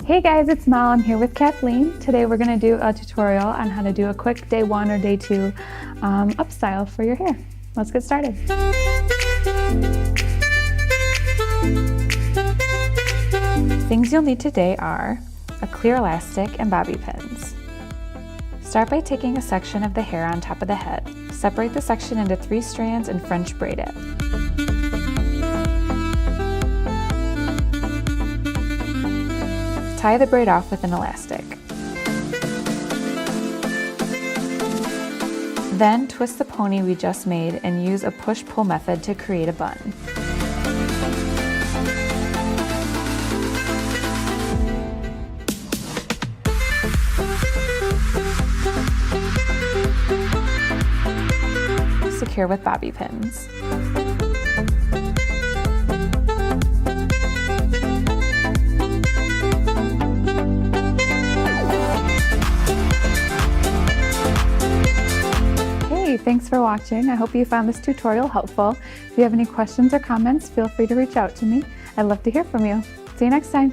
Hey guys, it's Mal. I'm here with Kathleen. Today we're going to do a tutorial on how to do a quick day 1 or day 2 up style for your hair. Let's get started. Things you'll need today are a clear elastic and bobby pins. Start by taking a section of the hair on top of the head. Separate the section into 3 strands and French braid it. Tie the braid off with an elastic. Then twist the pony we just made and use a push-pull method to create a bun. Secure with bobby pins. Thanks for watching. I hope you found this tutorial helpful. If you have any questions or comments, feel free to reach out to me. I'd love to hear from you. See you next time.